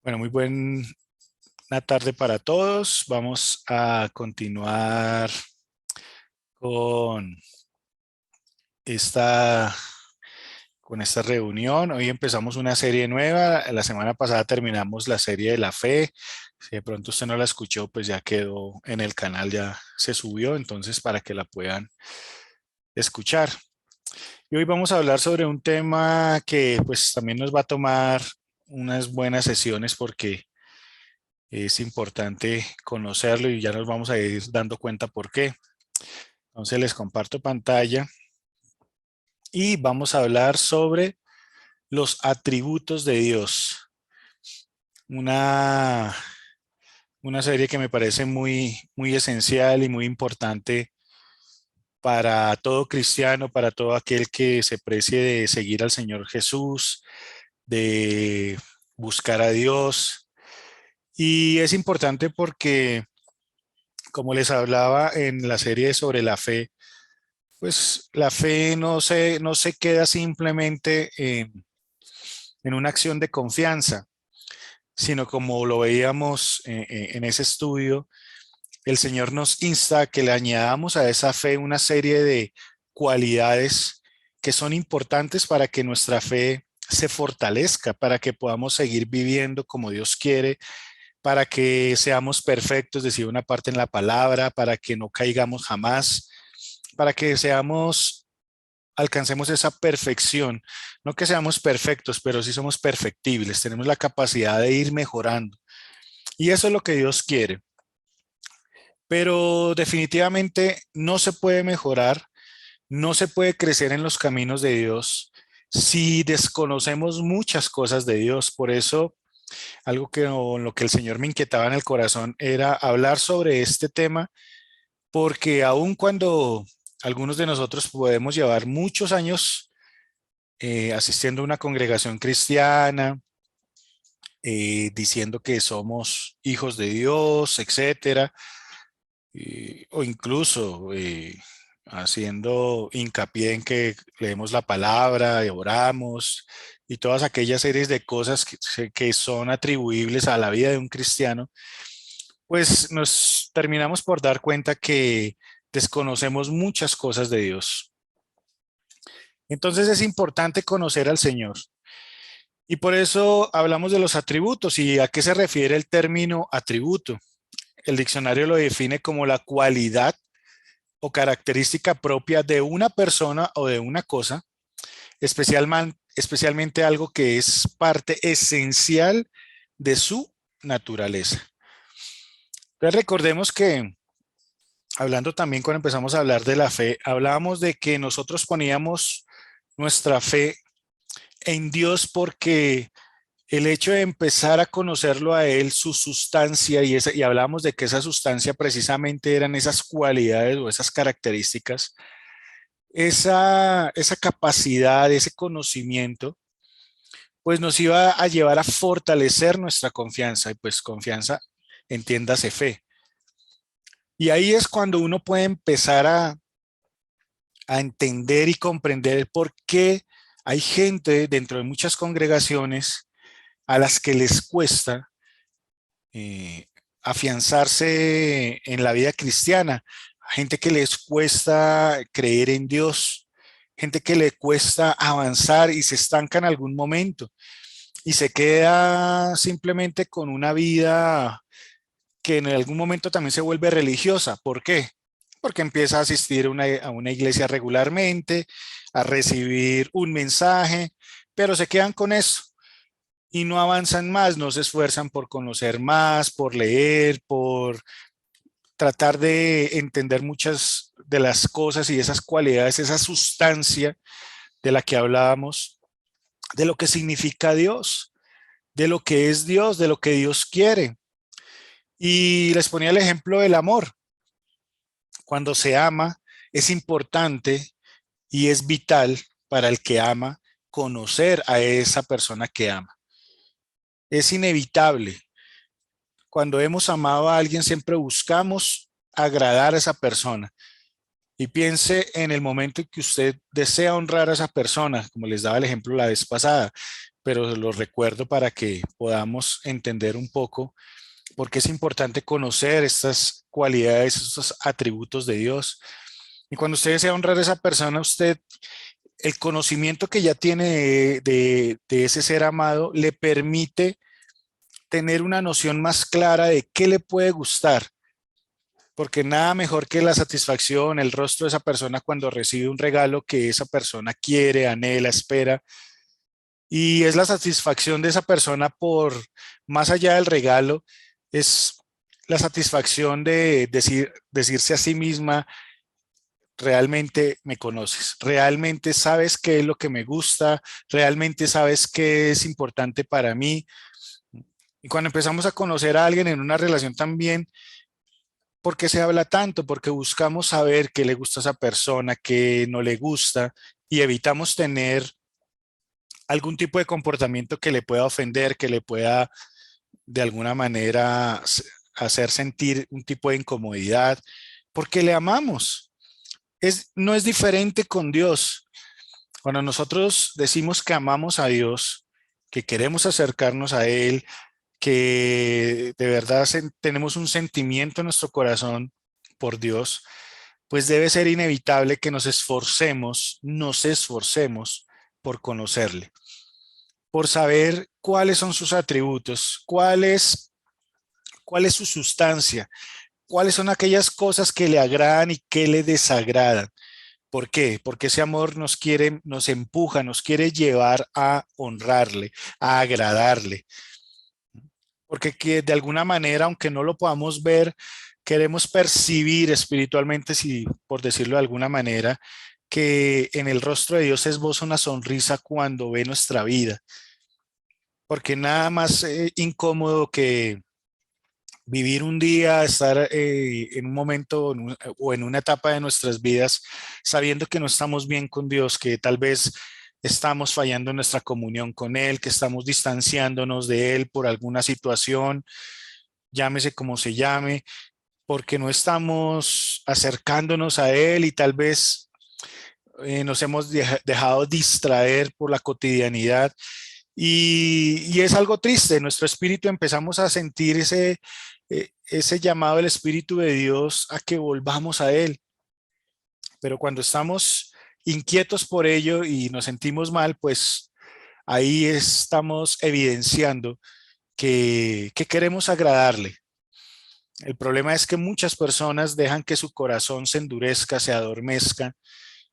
Bueno, muy buena tarde para todos. Vamos a continuar con esta, con esta reunión. Hoy empezamos una serie nueva. La semana pasada terminamos la serie de la fe. Si de pronto usted no la escuchó, pues ya quedó en el canal, ya se subió, entonces para que la puedan escuchar. Y hoy vamos a hablar sobre un tema que pues también nos va a tomar unas buenas sesiones porque es importante conocerlo y ya nos vamos a ir dando cuenta por qué. Entonces les comparto pantalla y vamos a hablar sobre los atributos de Dios. Una, una serie que me parece muy esencial y muy importante para todo cristiano, para todo aquel que se precie de seguir al Señor Jesús, de buscar a Dios. Y es importante porque, como les hablaba en la serie sobre la fe, pues la fe no se queda simplemente en una acción de confianza, sino como lo veíamos en ese estudio, el Señor nos insta a que le añadamos a esa fe una serie de cualidades que son importantes para que nuestra fe se fortalezca, para que podamos seguir viviendo como Dios quiere, para que seamos perfectos, decía una parte en la palabra, para que no caigamos jamás, para que alcancemos esa perfección. No que seamos perfectos, pero sí somos perfectibles. Tenemos la capacidad de ir mejorando. Y eso es lo que Dios quiere. Pero definitivamente no se puede mejorar, no se puede crecer en los caminos de Dios si desconocemos muchas cosas de Dios. Por eso, algo que o lo que el Señor me inquietaba en el corazón era hablar sobre este tema, porque aun cuando algunos de nosotros podemos llevar muchos años asistiendo a una congregación cristiana, diciendo que somos hijos de Dios, etcétera, o incluso haciendo hincapié en que leemos la palabra y oramos y todas aquellas series de cosas que son atribuibles a la vida de un cristiano, pues nos terminamos por dar cuenta que desconocemos muchas cosas de Dios. Entonces es importante conocer al Señor. Y por eso hablamos de los atributos. ¿Y a qué se refiere el término atributo? El diccionario lo define como la cualidad o característica propia de una persona o de una cosa, especialmente algo que es parte esencial de su naturaleza. Entonces recordemos que, hablando también cuando empezamos a hablar de la fe, hablábamos de que nosotros poníamos nuestra fe en Dios porque el hecho de empezar a conocerlo a Él, su sustancia, y hablamos de que esa sustancia precisamente eran esas cualidades o esas características, esa capacidad, ese conocimiento, pues nos iba a llevar a fortalecer nuestra confianza, y pues confianza, entiéndase fe. Y ahí es cuando uno puede empezar a entender y comprender por qué hay gente dentro de muchas congregaciones a las que les cuesta eh, afianzarse en la vida cristiana, gente que les cuesta creer en Dios, gente que le cuesta avanzar y se estanca en algún momento y se queda simplemente con una vida que en algún momento también se vuelve religiosa. ¿Por qué? Porque empieza a asistir a una iglesia regularmente, a recibir un mensaje, pero se quedan con eso y no avanzan más, no se esfuerzan por conocer más, por leer, por tratar de entender muchas de las cosas y esas cualidades, esa sustancia de la que hablábamos, de lo que significa Dios, de lo que es Dios, de lo que Dios quiere. Y les ponía el ejemplo del amor. Cuando se ama, es importante y es vital para el que ama conocer a esa persona que ama. Es inevitable. Cuando hemos amado a alguien, siempre buscamos agradar a esa persona. Y piense en el momento en que usted desea honrar a esa persona, como les daba el ejemplo la vez pasada. pero lo recuerdo para que podamos entender un poco por qué es importante conocer estas cualidades, estos atributos de Dios. Y cuando usted desea honrar a esa persona, usted, el conocimiento que ya tiene de ese ser amado le permite tener una noción más clara de qué le puede gustar, porque nada mejor que la satisfacción, el rostro de esa persona cuando recibe un regalo que esa persona quiere, anhela, espera. Y es la satisfacción de esa persona por, más allá del regalo, es la satisfacción de decirse a sí misma, realmente me conoces, realmente sabes qué es lo que me gusta, realmente sabes qué es importante para mí. Y cuando empezamos a conocer a alguien en una relación también, ¿por qué se habla tanto? Porque buscamos saber qué le gusta a esa persona, qué no le gusta, y evitamos tener algún tipo de comportamiento que le pueda ofender, que le pueda de alguna manera hacer sentir un tipo de incomodidad, porque le amamos. No es diferente con Dios. Cuando nosotros decimos que amamos a Dios, que queremos acercarnos a Él, que de verdad tenemos un sentimiento en nuestro corazón por Dios, pues debe ser inevitable que nos esforcemos por conocerle, por saber cuáles son sus atributos, cuál es su sustancia, cuáles son aquellas cosas que le agradan y que le desagradan. ¿Por qué? Porque ese amor nos empuja, nos quiere llevar a honrarle, a agradarle. Porque que de alguna manera, aunque no lo podamos ver, queremos percibir espiritualmente, si por decirlo de alguna manera, que en el rostro de Dios se esboza una sonrisa cuando ve nuestra vida. Porque nada más incómodo que vivir un día, estar en un momento o en una etapa de nuestras vidas sabiendo que no estamos bien con Dios, que tal vez estamos fallando en nuestra comunión con Él, que estamos distanciándonos de Él por alguna situación, llámese como se llame, porque no estamos acercándonos a Él y tal vez nos hemos dejado distraer por la cotidianidad. Y es algo triste, nuestro espíritu empezamos a sentir ese llamado del Espíritu de Dios a que volvamos a Él. Pero cuando estamos inquietos por ello y nos sentimos mal, pues ahí estamos evidenciando que queremos agradarle. El problema es que muchas personas dejan que su corazón se endurezca, se adormezca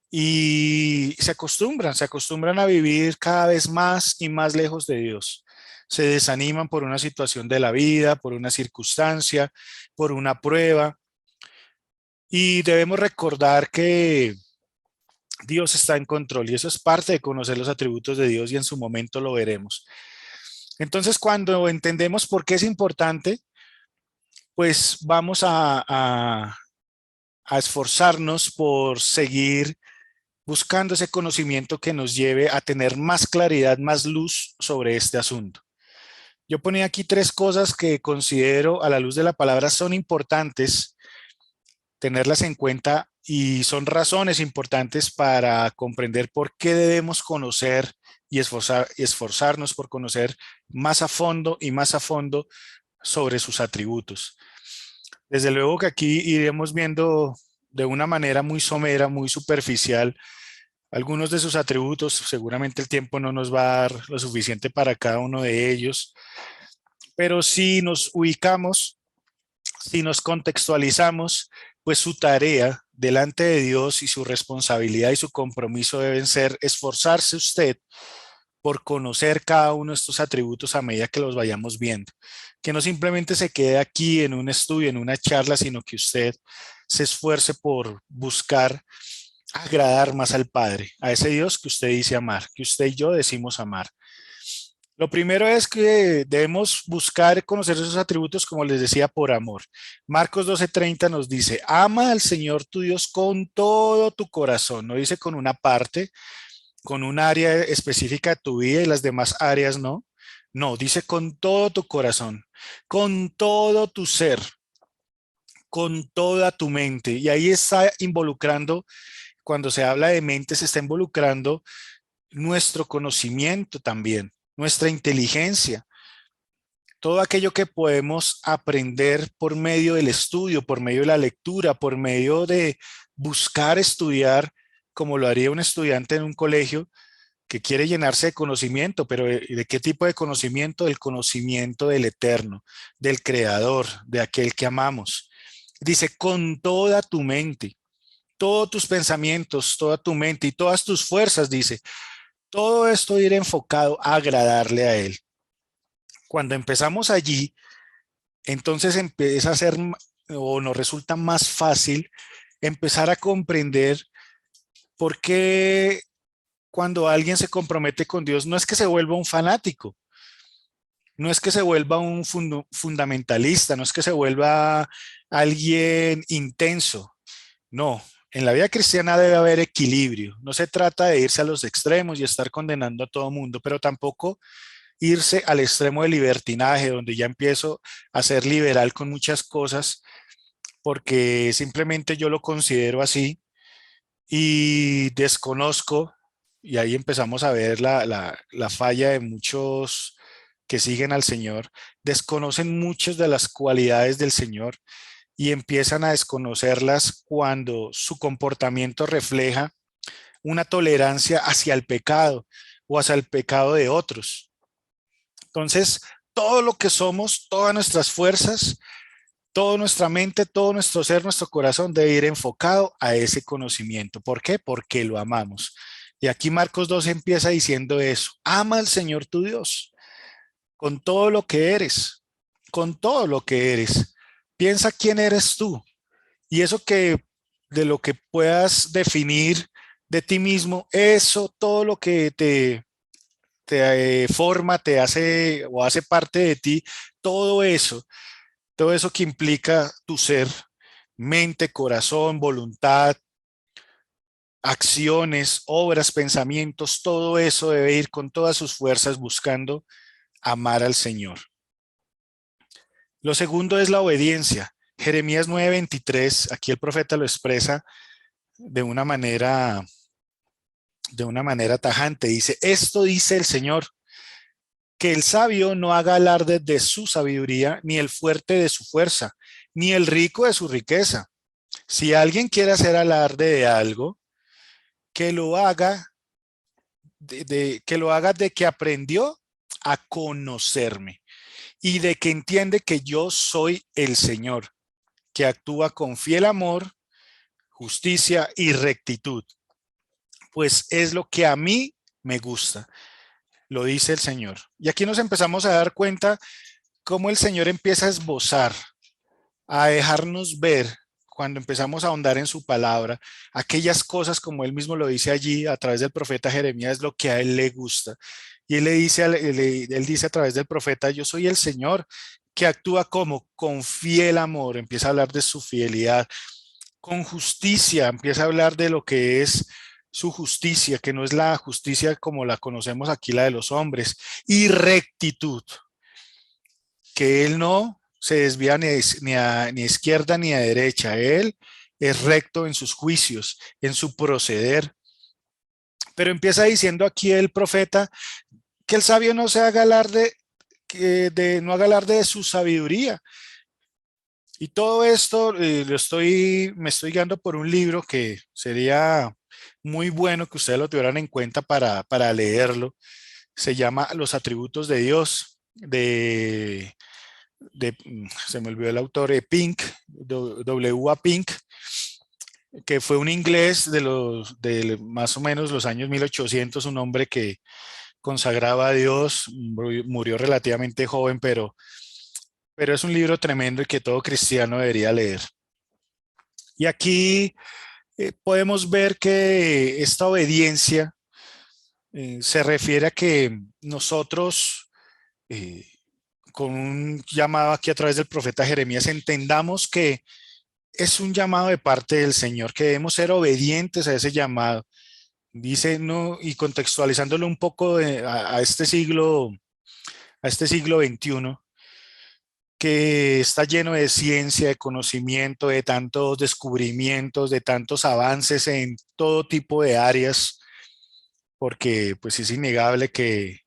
y se acostumbran a vivir cada vez más y más lejos de Dios. Se desaniman por una situación de la vida, por una circunstancia, por una prueba. Y debemos recordar que Dios está en control y eso es parte de conocer los atributos de Dios y en su momento lo veremos. Entonces, cuando entendemos por qué es importante, pues vamos a esforzarnos por seguir buscando ese conocimiento que nos lleve a tener más claridad, más luz sobre este asunto. Yo ponía aquí tres cosas que considero a la luz de la palabra son importantes tenerlas en cuenta y son razones importantes para comprender por qué debemos conocer y esforzarnos por conocer más a fondo y más a fondo sobre sus atributos. Desde luego que aquí iremos viendo de una manera muy somera, muy superficial, algunos de sus atributos. Seguramente el tiempo no nos va a dar lo suficiente para cada uno de ellos, pero si nos ubicamos, si nos contextualizamos, pues su tarea delante de Dios y su responsabilidad y su compromiso deben ser esforzarse usted por conocer cada uno de estos atributos a medida que los vayamos viendo. Que no simplemente se quede aquí en un estudio, en una charla, sino que usted se esfuerce por buscar agradar más al Padre, a ese Dios que usted dice amar, que usted y yo decimos amar. Lo primero es que debemos buscar conocer esos atributos, como les decía, por amor. Marcos 12:30 nos dice, ama al Señor tu Dios con todo tu corazón. No dice con una parte, con un área específica de tu vida y las demás áreas no. No, dice con todo tu corazón, con todo tu ser, con toda tu mente. Y ahí está involucrando, cuando se habla de mente, se está involucrando nuestro conocimiento también, nuestra inteligencia, todo aquello que podemos aprender por medio del estudio, por medio de la lectura, por medio de buscar estudiar, como lo haría un estudiante en un colegio que quiere llenarse de conocimiento, pero ¿de qué tipo de conocimiento? El conocimiento del eterno, del creador, de aquel que amamos. Dice, con toda tu mente, todos tus pensamientos, toda tu mente y todas tus fuerzas, dice, todo esto ir enfocado a agradarle a Él. Cuando empezamos allí, entonces empieza a ser o nos resulta más fácil empezar a comprender por qué cuando alguien se compromete con Dios no es que se vuelva un fanático, no es que se vuelva un fundamentalista, no es que se vuelva alguien intenso, no. En la vida cristiana debe haber equilibrio. No se trata de irse a los extremos y estar condenando a todo mundo, pero tampoco irse al extremo del libertinaje, donde ya empiezo a ser liberal con muchas cosas, porque simplemente yo lo considero así y desconozco, y ahí empezamos a ver la falla de muchos que siguen al Señor, desconocen muchas de las cualidades del Señor y empiezan a desconocerlas cuando su comportamiento refleja una tolerancia hacia el pecado o hacia el pecado de otros. Entonces, todo lo que somos, todas nuestras fuerzas, toda nuestra mente, todo nuestro ser, nuestro corazón debe ir enfocado a ese conocimiento. ¿Por qué? Porque lo amamos. Y aquí Marcos 2 empieza diciendo eso. Ama al Señor tu Dios con todo lo que eres, con todo lo que eres. Piensa quién eres tú. Y eso que de lo que puedas definir de ti mismo, eso, todo lo que te forma, te hace o hace parte de ti, todo eso que implica tu ser, mente, corazón, voluntad, acciones, obras, pensamientos, todo eso debe ir con todas sus fuerzas buscando amar al Señor. Lo segundo es la obediencia. Jeremías 9:23, aquí el profeta lo expresa de una manera tajante. Dice, esto dice el Señor, que el sabio no haga alarde de su sabiduría, ni el fuerte de su fuerza, ni el rico de su riqueza. Si alguien quiere hacer alarde de algo, que lo haga que lo haga de que aprendió a conocerme y de que entiende que yo soy el Señor, que actúa con fiel amor, justicia y rectitud, pues es lo que a mí me gusta, lo dice el Señor. Y aquí nos empezamos a dar cuenta cómo el Señor empieza a esbozar, a dejarnos ver cuando empezamos a ahondar en su palabra, aquellas cosas como él mismo lo dice allí a través del profeta Jeremías, es lo que a él le gusta. Y él le dice, él dice a través del profeta, yo soy el Señor que actúa como con fiel amor, empieza a hablar de su fidelidad, con justicia, empieza a hablar de lo que es su justicia, que no es la justicia como la conocemos aquí, la de los hombres, y rectitud, que él no se desvía ni a izquierda ni a derecha. Él es recto en sus juicios, en su proceder. Pero empieza diciendo aquí el profeta que el sabio no se haga alarde, no haga alarde de su sabiduría. Y todo esto me estoy guiando por un libro que sería muy bueno que ustedes lo tuvieran en cuenta para leerlo. Se llama Los atributos de Dios, se me olvidó el autor, Pink, W.A. Pink, que fue un inglés de más o menos los años 1800, un hombre que consagraba a Dios, murió relativamente joven, pero es un libro tremendo y que todo cristiano debería leer. Y aquí podemos ver que esta obediencia se refiere a que nosotros, eh, con un llamado aquí a través del profeta Jeremías, entendamos que es un llamado de parte del Señor, que debemos ser obedientes a ese llamado. Dice, no, y contextualizándolo un poco a este siglo XXI, que está lleno de ciencia, de conocimiento, de tantos descubrimientos, de tantos avances en todo tipo de áreas, porque pues es innegable que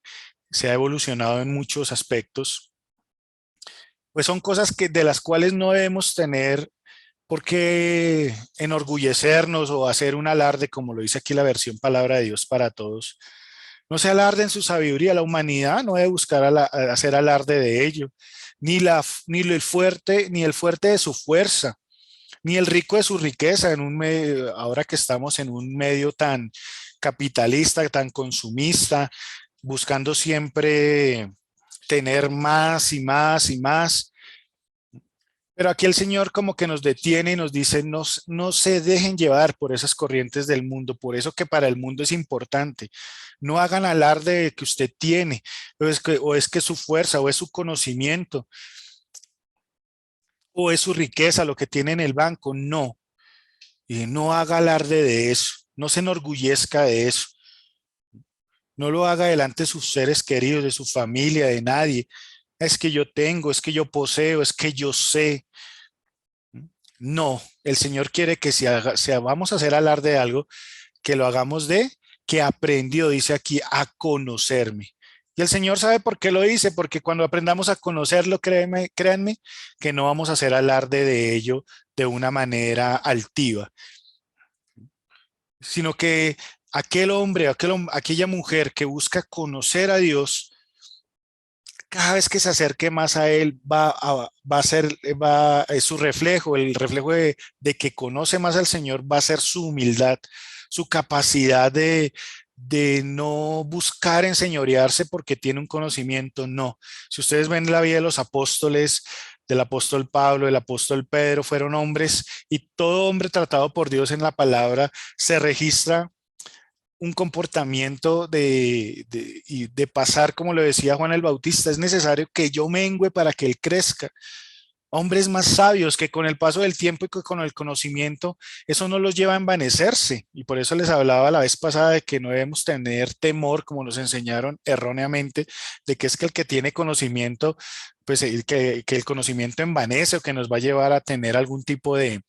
se ha evolucionado en muchos aspectos, pues son cosas que, de las cuales no debemos tener por qué enorgullecernos o hacer un alarde, como lo dice aquí la versión Palabra de Dios para Todos. No se alarde en su sabiduría, la humanidad no debe buscar hacer alarde de ello, ni el fuerte de su fuerza, ni el rico de su riqueza en un medio, ahora que estamos en un medio tan capitalista, tan consumista, buscando siempre tener más y más y más. Pero aquí el Señor como que nos detiene y nos dice, no, no se dejen llevar por esas corrientes del mundo, por eso que para el mundo es importante. No hagan alarde de que usted tiene, o es que su fuerza, o es su conocimiento, o es su riqueza, lo que tiene en el banco. No, y no haga alarde de eso, no se enorgullezca de eso. No lo haga delante de sus seres queridos, de su familia, de nadie. Es que yo tengo, es que yo poseo, es que yo sé. No, el Señor quiere que si vamos a hacer alarde de algo, que lo hagamos de que aprendió, dice aquí, a conocerme. Y el Señor sabe por qué lo dice, porque cuando aprendamos a conocerlo, créanme, que no vamos a hacer alarde de ello de una manera altiva, sino que aquel hombre, aquella mujer que busca conocer a Dios, cada vez que se acerque más a Él, va a ser su reflejo, el reflejo de que conoce más al Señor, va a ser su humildad, su capacidad de no buscar enseñorearse porque tiene un conocimiento, no. Si ustedes ven la vida de los apóstoles, del apóstol Pablo, del apóstol Pedro, fueron hombres y todo hombre tratado por Dios en la palabra se registra un comportamiento y de pasar, como lo decía Juan el Bautista, es necesario que yo mengüe para que él crezca. Hombres más sabios que con el paso del tiempo y que con el conocimiento, eso no los lleva a envanecerse. Y por eso les hablaba la vez pasada de que no debemos tener temor, como nos enseñaron erróneamente, de que es que el que tiene conocimiento, pues que el conocimiento envanece o que nos va a llevar a tener algún tipo de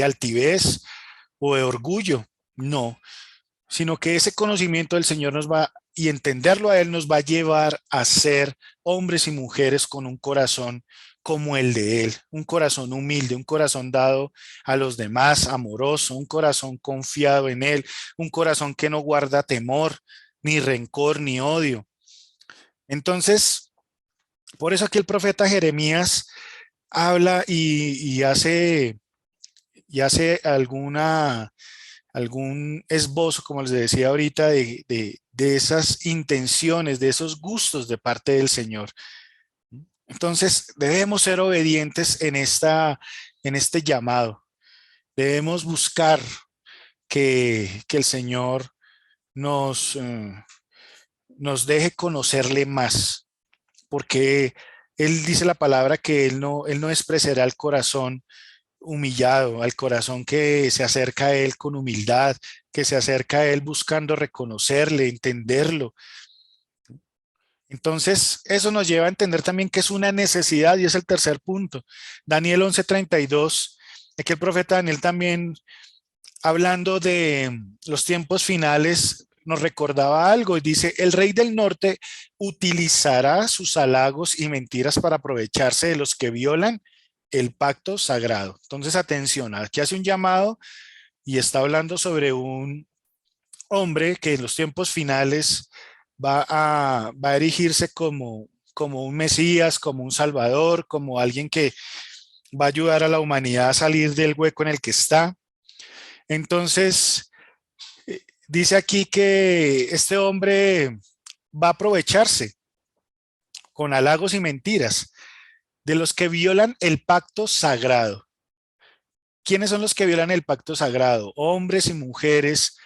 altivez o de orgullo. No, sino que ese conocimiento del Señor nos va, y entenderlo a Él nos va a llevar a ser hombres y mujeres con un corazón como el de Él, un corazón humilde, un corazón dado a los demás, amoroso, un corazón confiado en Él, un corazón que no guarda temor, ni rencor, ni odio. Entonces, por eso aquí el profeta Jeremías habla y hace algún esbozo, como les decía ahorita, de esas intenciones, de esos gustos de parte del Señor. Entonces, debemos ser obedientes en este llamado. Debemos buscar que el Señor nos, nos deje conocerle más, porque Él dice la palabra que Él no despreciará el corazón humillado, al corazón que se acerca a Él con humildad, que se acerca a Él buscando reconocerle, entenderlo. Entonces, eso nos lleva a entender también que es una necesidad y es el tercer punto. Daniel 11:32, aquí el profeta Daniel también, hablando de los tiempos finales, nos recordaba algo y dice, el rey del norte utilizará sus halagos y mentiras para aprovecharse de los que violan el pacto sagrado. Entonces, atención, aquí hace un llamado y está hablando sobre un hombre que en los tiempos finales va a erigirse como un Mesías, como un Salvador, como alguien que va a ayudar a la humanidad a salir del hueco en el que está. Entonces, dice aquí que este hombre va a aprovecharse con halagos y mentiras de los que violan el pacto sagrado. ¿Quiénes son los que violan el pacto sagrado? Hombres y mujeres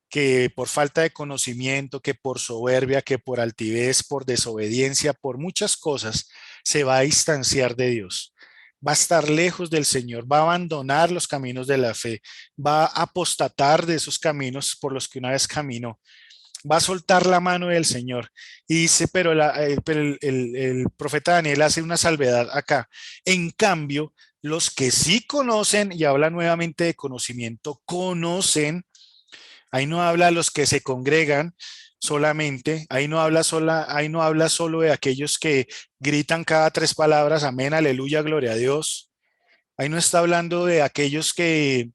que por falta de conocimiento, que por soberbia, que por altivez, por desobediencia, por muchas cosas, se va a distanciar de Dios. Va a estar lejos del Señor, va a abandonar los caminos de la fe, va a apostatar de esos caminos por los que una vez caminó, va a soltar la mano del Señor. Y dice, pero el profeta Daniel hace una salvedad acá. En cambio, los que sí conocen, y habla nuevamente de conocimiento, conocen. Ahí no habla de los que se congregan, solamente, ahí no habla solo de aquellos que gritan cada tres palabras, amén, aleluya, gloria a Dios. Ahí no está hablando de aquellos que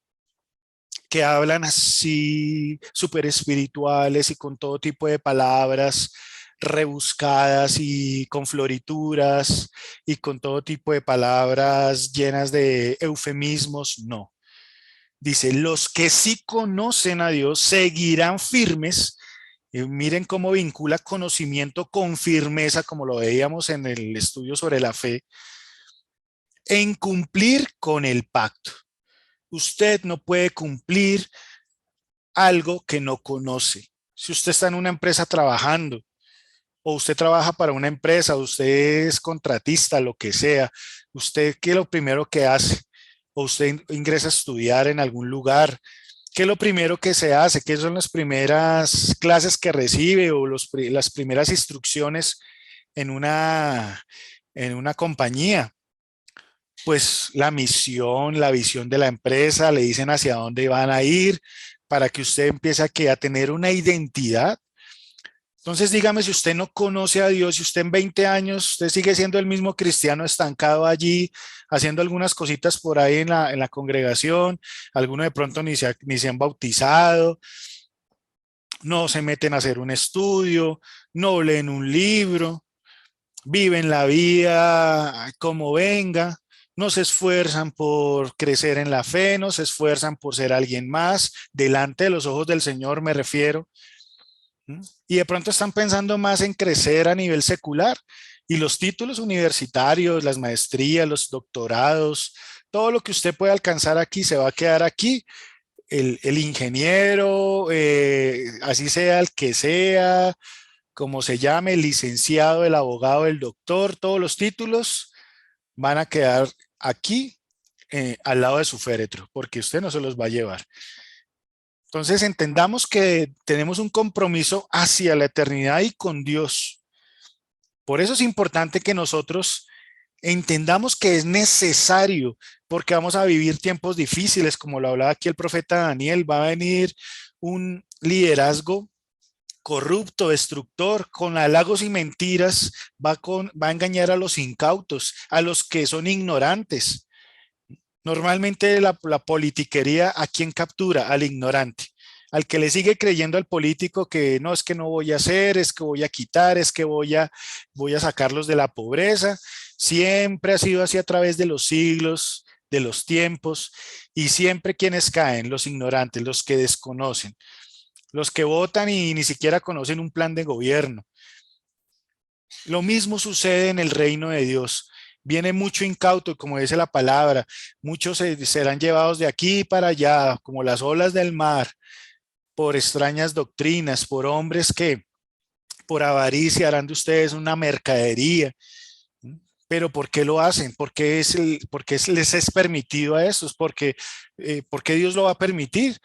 hablan así súper espirituales y con todo tipo de palabras rebuscadas y con florituras y con todo tipo de palabras llenas de eufemismos, no. Dice, los que sí conocen a Dios seguirán firmes. Y miren cómo vincula conocimiento con firmeza, como lo veíamos en el estudio sobre la fe, en cumplir con el pacto. Usted no puede cumplir algo que no conoce. Si usted está en una empresa trabajando, o usted trabaja para una empresa, usted es contratista, lo que sea, usted, ¿qué es lo primero que hace? O usted ingresa a estudiar en algún lugar, ¿qué es lo primero que se hace? ¿Qué son las primeras clases que recibe o las primeras instrucciones en en una compañía? Pues la misión, la visión de la empresa, le dicen hacia dónde van a ir para que usted empiece a tener una identidad. Entonces, dígame, si usted no conoce a Dios, si usted en 20 años, usted sigue siendo el mismo cristiano estancado allí, haciendo algunas cositas por ahí en en la congregación, algunos de pronto ni se han bautizado, no se meten a hacer un estudio, no leen un libro, viven la vida como venga, no se esfuerzan por crecer en la fe, no se esfuerzan por ser alguien más, delante de los ojos del Señor me refiero. Y de pronto están pensando más en crecer a nivel secular y los títulos universitarios, las maestrías, los doctorados, todo lo que usted puede alcanzar aquí se va a quedar aquí. El ingeniero, así sea el que sea, como se llame, el licenciado, el abogado, el doctor, todos los títulos van a quedar aquí al lado de su féretro, porque usted no se los va a llevar. Entonces entendamos que tenemos un compromiso hacia la eternidad y con Dios. Por eso es importante que nosotros entendamos que es necesario, porque vamos a vivir tiempos difíciles, como lo hablaba aquí el profeta Daniel, va a venir un liderazgo corrupto, destructor, con halagos y mentiras, va a engañar a los incautos, a los que son ignorantes. Normalmente la politiquería, ¿a quién captura? Al ignorante, al que le sigue creyendo al político que no, es que no voy a hacer, es que voy a quitar, es que voy a sacarlos de la pobreza. Siempre ha sido así a través de los siglos, de los tiempos, y siempre quienes caen, los ignorantes, los que desconocen, los que votan y ni siquiera conocen un plan de gobierno. Lo mismo sucede en el reino de Dios. Viene mucho incauto, como dice la palabra, muchos serán llevados de aquí para allá, como las olas del mar, por extrañas doctrinas, por hombres que por avaricia harán de ustedes una mercadería. Pero ¿por qué lo hacen? ¿Por qué les es permitido a esos? ¿Por qué Dios lo va a permitir?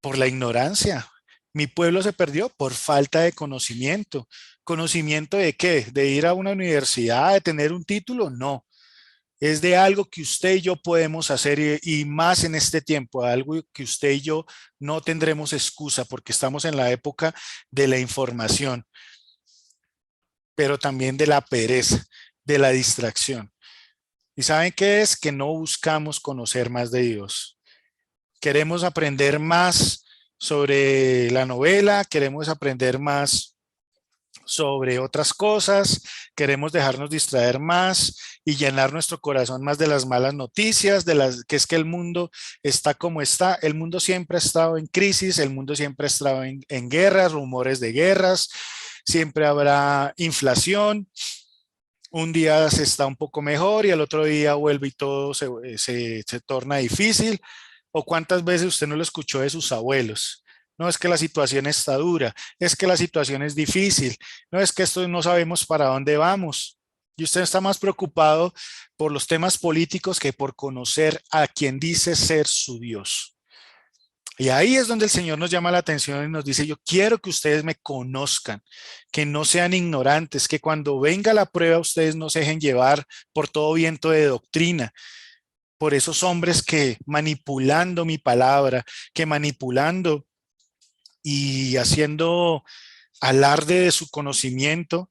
Por la ignorancia. Mi pueblo se perdió por falta de conocimiento. ¿Conocimiento de qué? ¿De ir a una universidad, de tener un título? No. Es de algo que usted y yo podemos hacer y más en este tiempo, algo que usted y yo no tendremos excusa porque estamos en la época de la información, pero también de la pereza, de la distracción. ¿Y saben qué es? Que no buscamos conocer más de Dios. Queremos aprender más sobre la novela, queremos aprender más sobre otras cosas, queremos dejarnos distraer más y llenar nuestro corazón más de las malas noticias, de las que es que el mundo está como está. El mundo siempre ha estado en crisis, el mundo siempre ha estado en guerras, rumores de guerras, siempre habrá inflación. Un día se está un poco mejor y al otro día vuelve y todo se torna difícil. ¿O cuántas veces usted no lo escuchó de sus abuelos? No es que la situación está dura, es que la situación es difícil, no es que esto no sabemos para dónde vamos. Y usted está más preocupado por los temas políticos que por conocer a quien dice ser su Dios. Y ahí es donde el Señor nos llama la atención y nos dice, yo quiero que ustedes me conozcan, que no sean ignorantes, que cuando venga la prueba ustedes no se dejen llevar por todo viento de doctrina, por esos hombres que manipulando mi palabra, que manipulando y haciendo alarde de su conocimiento,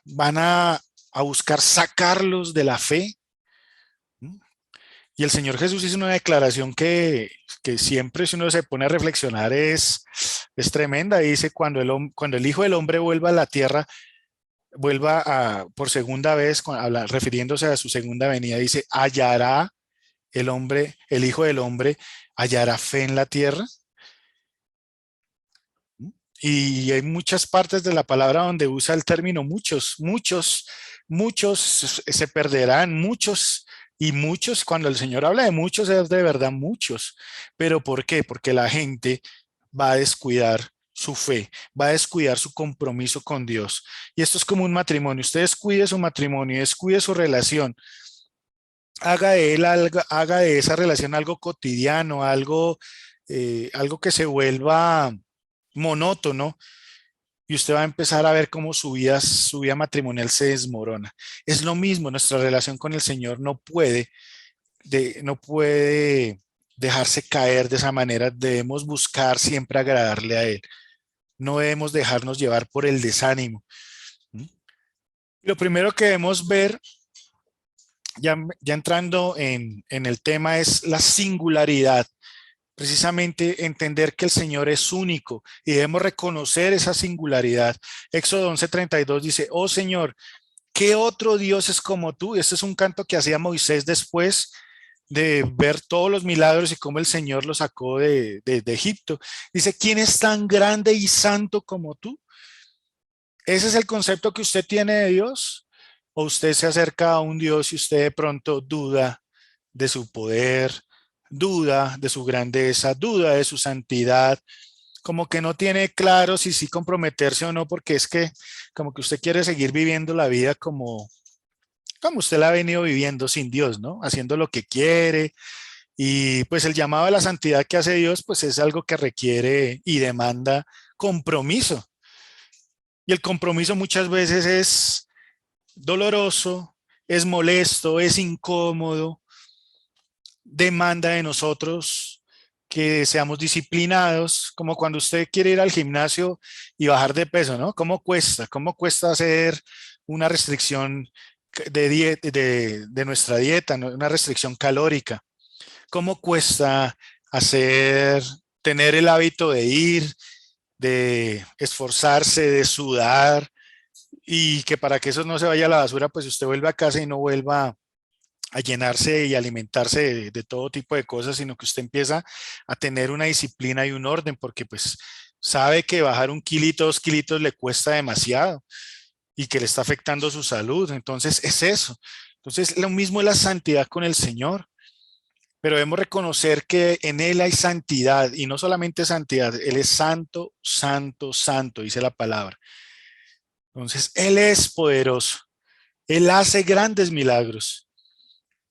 van a buscar sacarlos de la fe. Y el Señor Jesús hizo una declaración que siempre si uno se pone a reflexionar es tremenda. Dice, cuando el Hijo del Hombre vuelva a la tierra, vuelva por segunda vez, refiriéndose a su segunda venida, dice, ¿hallará el hombre, el Hijo del Hombre, hallará fe en la tierra? Y hay muchas partes de la palabra donde usa el término muchos, muchos, muchos se perderán, muchos y muchos, cuando el Señor habla de muchos, es de verdad muchos. ¿Pero por qué? Porque la gente va a descuidar su fe, va a descuidar su compromiso con Dios. Y esto es como un matrimonio. Usted descuide su matrimonio, descuide su relación, haga de él algo, haga de esa relación algo cotidiano, algo que se vuelva monótono, y usted va a empezar a ver cómo su vida matrimonial se desmorona. Es lo mismo, nuestra relación con el Señor no puede dejarse caer de esa manera. Debemos buscar siempre agradarle a Él. No debemos dejarnos llevar por el desánimo. Lo primero que debemos ver, ya entrando en el tema, es la singularidad. Precisamente entender que el Señor es único y debemos reconocer esa singularidad. Éxodo 11:32 dice, oh Señor, ¿qué otro Dios es como tú? Este es un canto que hacía Moisés después de ver todos los milagros y cómo el Señor lo sacó de Egipto. Dice, ¿quién es tan grande y santo como tú? ¿Ese es el concepto que usted tiene de Dios? ¿O usted se acerca a un Dios y usted de pronto duda de su poder, duda de su grandeza, duda de su santidad, como que no tiene claro si sí comprometerse o no, porque es que como que usted quiere seguir viviendo la vida como usted la ha venido viviendo sin Dios, ¿no? Haciendo lo que quiere. Y pues el llamado a la santidad que hace Dios, pues es algo que requiere y demanda compromiso. Y el compromiso muchas veces es doloroso, es molesto, es incómodo, demanda de nosotros que seamos disciplinados, como cuando usted quiere ir al gimnasio y bajar de peso, ¿no? ¿Cómo cuesta? ¿Cómo cuesta hacer una restricción de nuestra dieta, ¿no? Una restricción calórica? ¿Cómo cuesta tener el hábito de ir, de esforzarse, de sudar, y que para que eso no se vaya a la basura, pues usted vuelve a casa y no vuelva a llenarse y alimentarse de todo tipo de cosas, sino que usted empieza a tener una disciplina y un orden, porque pues sabe que bajar 1 kilito, 2 kilitos le cuesta demasiado y que le está afectando su salud. Entonces es eso. Entonces lo mismo es la santidad con el Señor, pero debemos reconocer que en Él hay santidad, y no solamente santidad, Él es santo, santo, santo, dice la palabra. Entonces Él es poderoso, Él hace grandes milagros.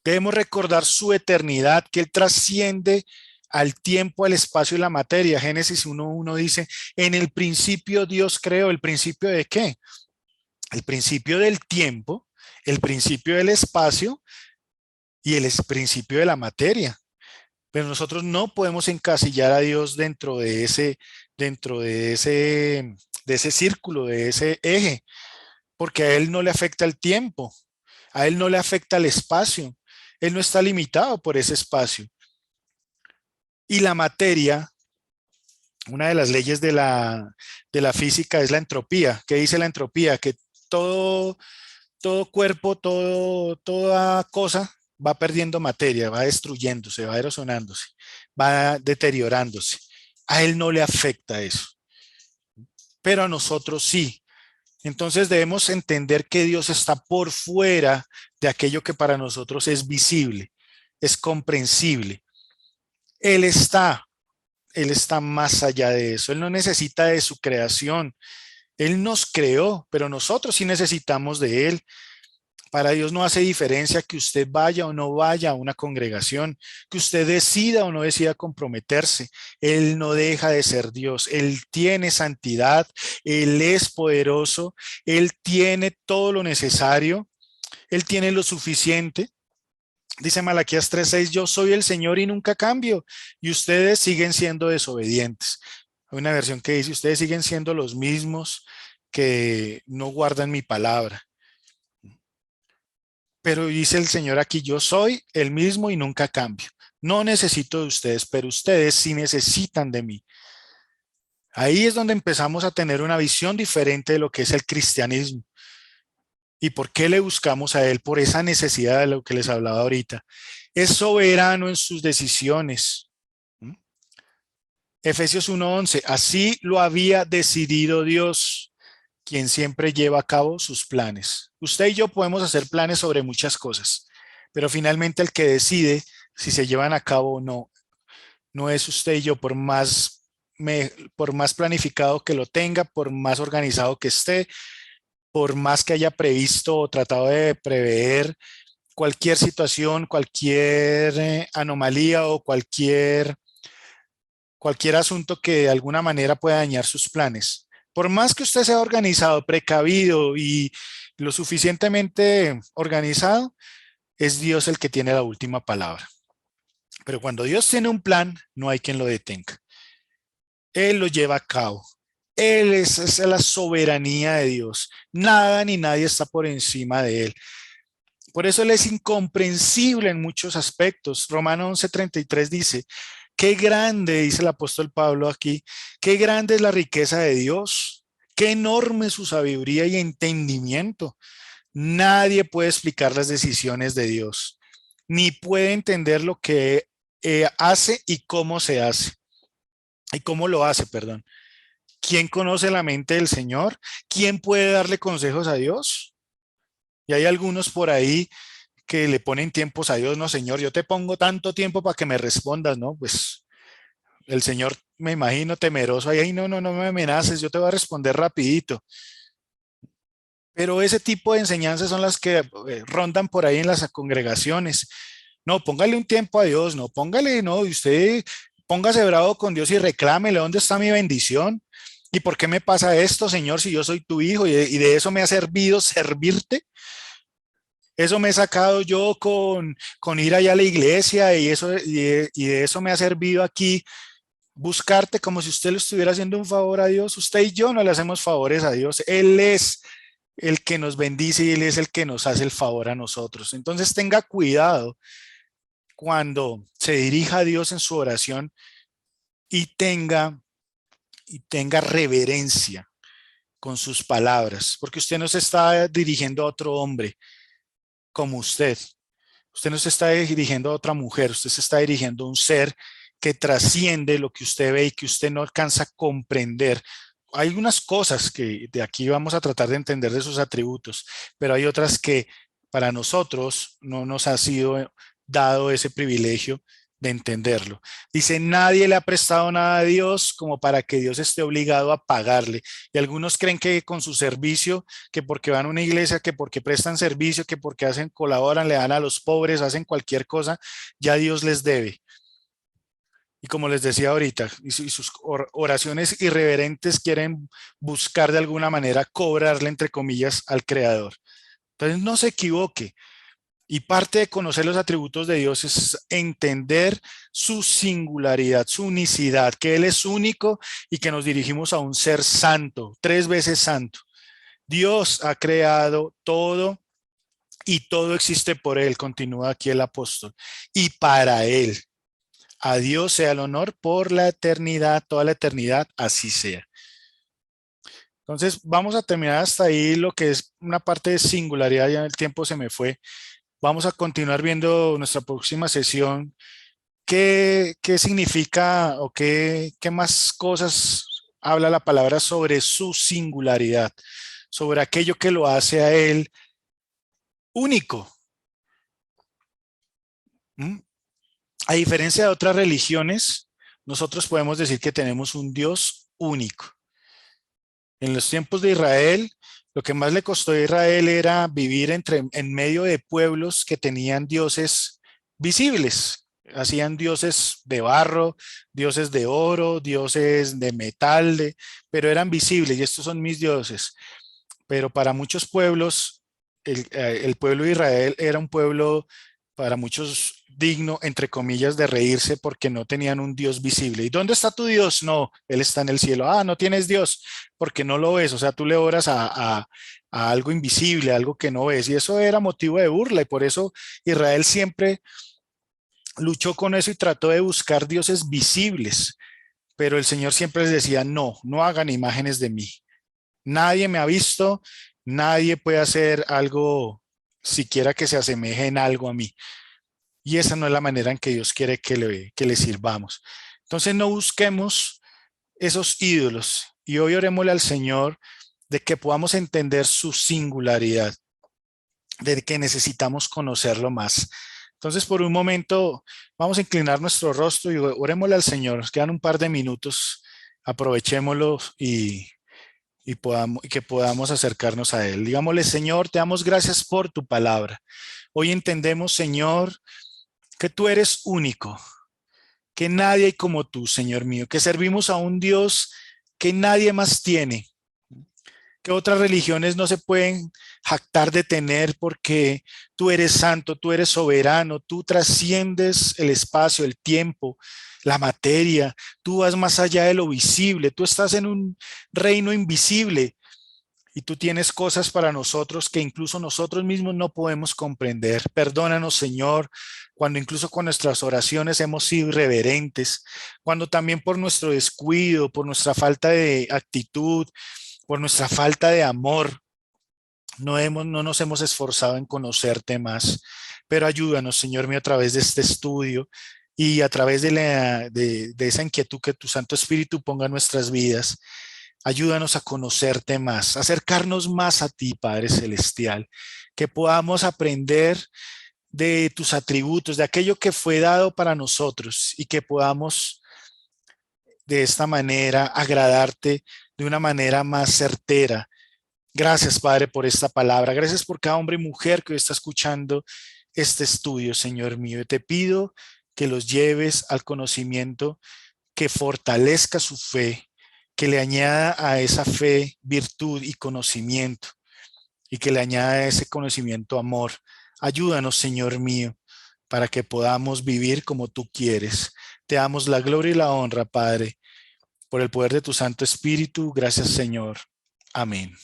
Debemos recordar su eternidad, que Él trasciende al tiempo, al espacio y la materia. Génesis 1:1 dice, en el principio Dios creó. ¿El principio de qué? El principio del tiempo, el principio del espacio y el principio de la materia. Pero nosotros no podemos encasillar a Dios dentro de ese círculo, de ese eje, porque a Él no le afecta el tiempo, a Él no le afecta el espacio. Él no está limitado por ese espacio. Y la materia, una de las leyes de la física es la entropía. ¿Qué dice la entropía? Que todo, todo cuerpo, toda cosa va perdiendo materia, va destruyéndose, va erosionándose, va deteriorándose. A él no le afecta eso, pero a nosotros sí. Entonces debemos entender que Dios está por fuera de aquello que para nosotros es visible, es comprensible. Él está, Él está más allá de eso. Él no necesita de su creación. Él nos creó, pero nosotros sí necesitamos de Él. Para Dios no hace diferencia que usted vaya o no vaya a una congregación, que usted decida o no decida comprometerse. Él no deja de ser Dios. Él tiene santidad, Él es poderoso, Él tiene todo lo necesario, Él tiene lo suficiente. Dice Malaquías 3:6, yo soy el Señor y nunca cambio, y ustedes siguen siendo desobedientes. Hay una versión que dice, ustedes siguen siendo los mismos que no guardan mi palabra. Pero dice el Señor aquí, yo soy el mismo y nunca cambio. No necesito de ustedes, pero ustedes sí necesitan de mí. Ahí es donde empezamos a tener una visión diferente de lo que es el cristianismo. ¿Y por qué le buscamos a Él? Por esa necesidad de lo que les hablaba ahorita. Es soberano en sus decisiones. ¿Mm? Efesios 1:11, así lo había decidido Dios, quien siempre lleva a cabo sus planes. Usted y yo podemos hacer planes sobre muchas cosas, pero finalmente el que decide si se llevan a cabo o no, no es usted y yo, por más planificado que lo tenga, por más organizado que esté, por más que haya previsto o tratado de prever cualquier situación, cualquier anomalía o cualquier asunto que de alguna manera pueda dañar sus planes. Por más que usted sea organizado, precavido y lo suficientemente organizado, es Dios el que tiene la última palabra. Pero cuando Dios tiene un plan, no hay quien lo detenga. Él lo lleva a cabo. Esa es la soberanía de Dios. Nada ni nadie está por encima de Él. Por eso Él es incomprensible en muchos aspectos. Romanos 11:33 dice, qué grande, dice el apóstol Pablo aquí, qué grande es la riqueza de Dios, qué enorme su sabiduría y entendimiento. Nadie puede explicar las decisiones de Dios, ni puede entender lo que hace y cómo se hace, y cómo lo hace, perdón. ¿Quién conoce la mente del Señor? ¿Quién puede darle consejos a Dios? Y hay algunos por ahí que le ponen tiempos a Dios, no, Señor, yo te pongo tanto tiempo para que me respondas, ¿no? Pues el Señor, me imagino, temeroso, ahí, no, no, no me amenaces, yo te voy a responder rapidito. Pero ese tipo de enseñanzas son las que rondan por ahí en las congregaciones. No, póngale un tiempo a Dios, no, póngale, no, y usted póngase bravo con Dios y reclámele, ¿dónde está mi bendición? ¿Y por qué me pasa esto, Señor, si yo soy tu hijo y de eso me ha servido servirte? Eso me he sacado yo con ir allá a la iglesia y de eso me ha servido aquí buscarte como si usted le estuviera haciendo un favor a Dios. Usted y yo no le hacemos favores a Dios. Él es el que nos bendice y Él es el que nos hace el favor a nosotros. Entonces tenga cuidado cuando se dirija a Dios en su oración y tenga reverencia con sus palabras, porque usted no se está dirigiendo a otro hombre como usted. Usted no se está dirigiendo a otra mujer, usted se está dirigiendo a un ser que trasciende lo que usted ve y que usted no alcanza a comprender. Hay unas cosas que de aquí vamos a tratar de entender de sus atributos, pero hay otras que para nosotros no nos ha sido dado ese privilegio de entenderlo. Dice, nadie le ha prestado nada a Dios como para que Dios esté obligado a pagarle. Y algunos creen que con su servicio, que porque van a una iglesia, que porque prestan servicio, que porque hacen, colaboran, le dan a los pobres, hacen cualquier cosa, ya Dios les debe. Y como les decía ahorita, y sus oraciones irreverentes quieren buscar de alguna manera cobrarle, entre comillas, al Creador. Entonces no se equivoque. Y parte de conocer los atributos de Dios es entender su singularidad, su unicidad, que Él es único y que nos dirigimos a un ser santo, 3 veces santo. Dios ha creado todo y todo existe por Él, continúa aquí el apóstol, y para Él. A Dios sea el honor por la eternidad, toda la eternidad, así sea. Entonces, vamos a terminar hasta ahí lo que es una parte de singularidad, ya el tiempo se me fue. Vamos a continuar viendo nuestra próxima sesión. ¿Qué significa o qué más cosas habla la palabra sobre su singularidad, sobre aquello que lo hace a él único? ¿Mm? A diferencia de otras religiones, nosotros podemos decir que tenemos un Dios único. En los tiempos de Israel, lo que más le costó a Israel era vivir en medio de pueblos que tenían dioses visibles. Hacían dioses de barro, dioses de oro, dioses de metal, pero eran visibles y estos son mis dioses. Pero para muchos pueblos, el pueblo de Israel era un pueblo para muchos digno, entre comillas, de reírse porque no tenían un Dios visible. ¿Y dónde está tu Dios? No, Él está en el cielo. Ah, no tienes Dios porque no lo ves. O sea, tú le oras a algo invisible, a algo que no ves. Y eso era motivo de burla y por eso Israel siempre luchó con eso y trató de buscar dioses visibles. Pero el Señor siempre les decía, no, no hagan imágenes de mí. Nadie me ha visto, nadie puede hacer algo siquiera que se asemeje en algo a mí. Y esa no es la manera en que Dios quiere que le sirvamos. Entonces no busquemos esos ídolos y hoy orémosle al Señor de que podamos entender su singularidad, de que necesitamos conocerlo más. Entonces por un momento vamos a inclinar nuestro rostro y orémosle al Señor. Nos quedan un par de minutos, aprovechémoslo y que podamos acercarnos a Él. Digámosle, Señor, te damos gracias por tu palabra. Hoy entendemos, Señor, que tú eres único, que nadie hay como tú, Señor mío, que servimos a un Dios que nadie más tiene, que otras religiones no se pueden jactar de tener porque tú eres santo, tú eres soberano, tú trasciendes el espacio, el tiempo, la materia, tú vas más allá de lo visible, tú estás en un reino invisible y tú tienes cosas para nosotros que incluso nosotros mismos no podemos comprender. Perdónanos, Señor, cuando incluso con nuestras oraciones hemos sido irreverentes, cuando también por nuestro descuido, por nuestra falta de actitud, por nuestra falta de amor, no nos hemos esforzado en conocerte más. Pero ayúdanos, Señor mío, a través de este estudio y a través de esa inquietud que tu Santo Espíritu ponga en nuestras vidas. Ayúdanos a conocerte más, a acercarnos más a ti, Padre Celestial, que podamos aprender de tus atributos, de aquello que fue dado para nosotros y que podamos de esta manera agradarte de una manera más certera. Gracias, Padre, por esta palabra. Gracias por cada hombre y mujer que hoy está escuchando este estudio, Señor mío. Te pido que los lleves al conocimiento, que fortalezca su fe, que le añada a esa fe virtud y conocimiento y que le añada a ese conocimiento amor. Ayúdanos, Señor mío, para que podamos vivir como tú quieres. Te damos la gloria y la honra, Padre, por el poder de tu Santo Espíritu. Gracias, Señor. Amén.